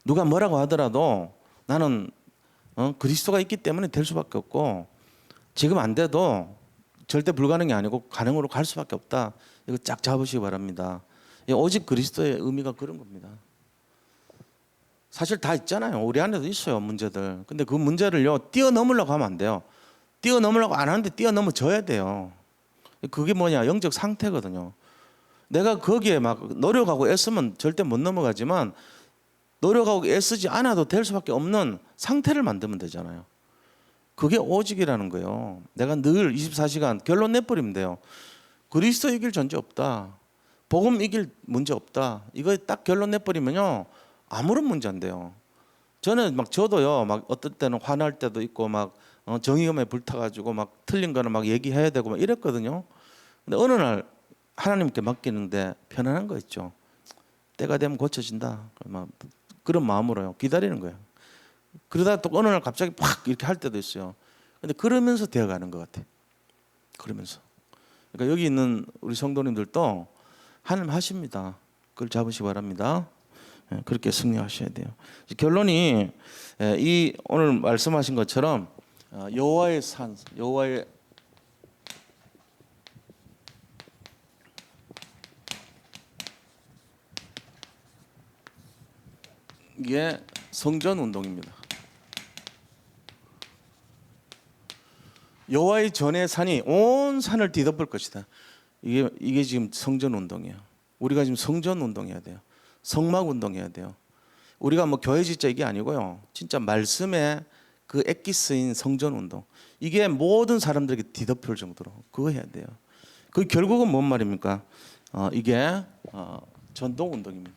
누가 뭐라고 하더라도 나는 그리스도가 있기 때문에 될 수밖에 없고, 지금 안 돼도 절대 불가능이 아니고 가능으로 갈 수밖에 없다. 이거 쫙 잡으시기 바랍니다. 오직 그리스도의 의미가 그런 겁니다. 사실 다 있잖아요. 우리 안에도 있어요, 문제들. 근데 그 문제를요 뛰어넘으려고 하면 안 돼요. 뛰어넘으려고 안 하는데 뛰어넘어져야 돼요. 그게 뭐냐, 영적 상태거든요. 내가 거기에 막 노력하고 애쓰면 절대 못 넘어가지만, 노력하고 애쓰지 않아도 될 수밖에 없는 상태를 만들면 되잖아요. 그게 오직이라는 거예요. 내가 늘 24시간 결론 내버리면 돼요. 그리스도 이길 존재 없다. 복음 이길 문제 없다. 이거 딱 결론 내버리면요 아무런 문제 안 돼요. 저는 저도요 어떨 때는 화날 때도 있고 정의감에 불타가지고 틀린 거는 얘기해야 되고 이랬거든요. 근데 어느 날 하나님께 맡기는데 편안한 거 있죠. 때가 되면 고쳐진다. 그런 마음으로요 기다리는 거예요. 그러다 또 어느 날 갑자기 팍 이렇게 할 때도 있어요. 근데 그러면서 되어가는 것 같아. 그러면서. 그러니까 여기 있는 우리 성도님들도 하나님 하십니다. 그걸 잡으시기 바랍니다. 그렇게 승리하셔야 돼요. 결론이 이 오늘 말씀하신 것처럼 여호와의 산, 여호와의 이게 성전 운동입니다. 여호와의 전의 산이 온 산을 뒤덮을 것이다. 이게 지금 성전 운동이에요. 우리가 지금 성전 운동해야 돼요. 성막 운동해야 돼요. 우리가 교회 짓자 이게 아니고요. 진짜 말씀에 그 엑기스인 성전 운동. 이게 모든 사람들에게 뒤덮을 정도로 그거 해야 돼요. 그 결국은 뭔 말입니까? 이게 전동 운동입니다.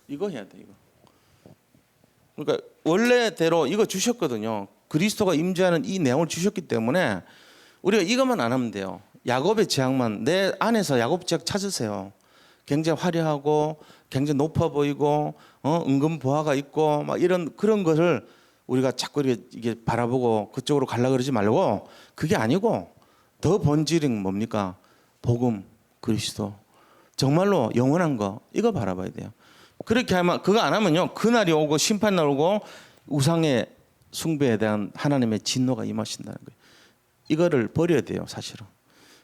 이거 해야 돼, 이거. 그러니까 원래대로 이거 주셨거든요. 그리스도가 임재하는 이 내용을 주셨기 때문에 우리가 이것만 안 하면 돼요. 야곱의 제약만, 내 안에서 야곱 제약 찾으세요. 굉장히 화려하고 굉장히 높아 보이고 은근 보화가 있고 이런 그런 것을 우리가 자꾸 이게 바라보고 그쪽으로 가려 그러지 말고, 그게 아니고 더 본질은 뭡니까? 복음, 그리스도. 정말로 영원한 거 이거 바라봐야 돼요. 그렇게 하면 그거 안 하면요 그날이 오고 심판날 오고 우상의 숭배에 대한 하나님의 진노가 임하신다는 거예요. 이거를 버려야 돼요 사실은.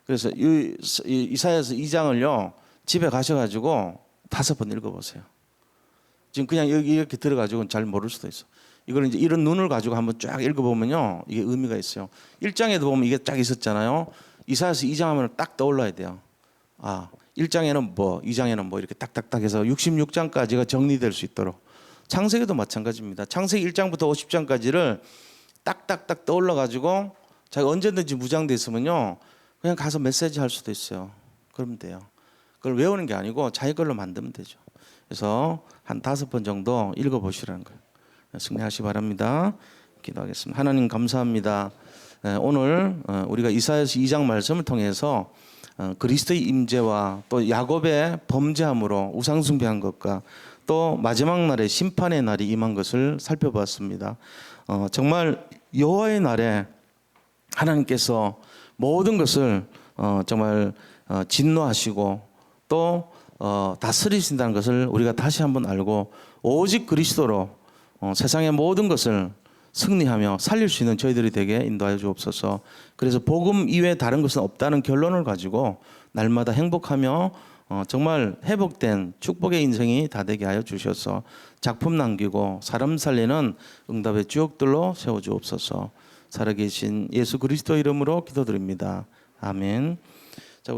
그래서 이사야서 2장을요 집에 가셔가지고 5번 읽어보세요. 지금 그냥 여기 이렇게 들어가지고는 잘 모를 수도 있어. 이걸 이제 이런 눈을 가지고 한번 쫙 읽어보면요 이게 의미가 있어요. 1장에도 보면 이게 쫙 있었잖아요. 이사야서 2장 하면 딱 떠올라야 돼요. 아 1장에는 뭐 2장에는 뭐 이렇게 딱딱딱 해서 66장까지가 정리될 수 있도록. 창세기도 마찬가지입니다. 창세기 1장부터 50장까지를 딱딱딱 떠올라 가지고 자기가 언제든지 무장돼 있으면요 그냥 가서 메시지 할 수도 있어요. 그러면 돼요. 그걸 외우는 게 아니고 자기 걸로 만들면 되죠. 그래서 한 5번 정도 읽어보시라는 거예요. 승리하시 바랍니다. 기도하겠습니다. 하나님 감사합니다. 오늘 우리가 이사야서 2장 말씀을 통해서 그리스도의 임재와 또 야곱의 범죄함으로 우상숭배한 것과 또 마지막 날에 심판의 날이 임한 것을 살펴봤습니다. 정말 여호와의 날에 하나님께서 모든 것을 정말 진노하시고 또 다스리신다는 것을 우리가 다시 한번 알고 오직 그리스도로 세상의 모든 것을 승리하며 살릴 수 있는 저희들이 되게 인도하여 주옵소서. 그래서 복음 이외에 다른 것은 없다는 결론을 가지고 날마다 행복하며 정말 회복된 축복의 인생이 다 되게 하여 주셔서 작품 남기고 사람 살리는 응답의 주역들로 세워 주옵소서. 살아계신 예수 그리스도 이름으로 기도드립니다. 아멘.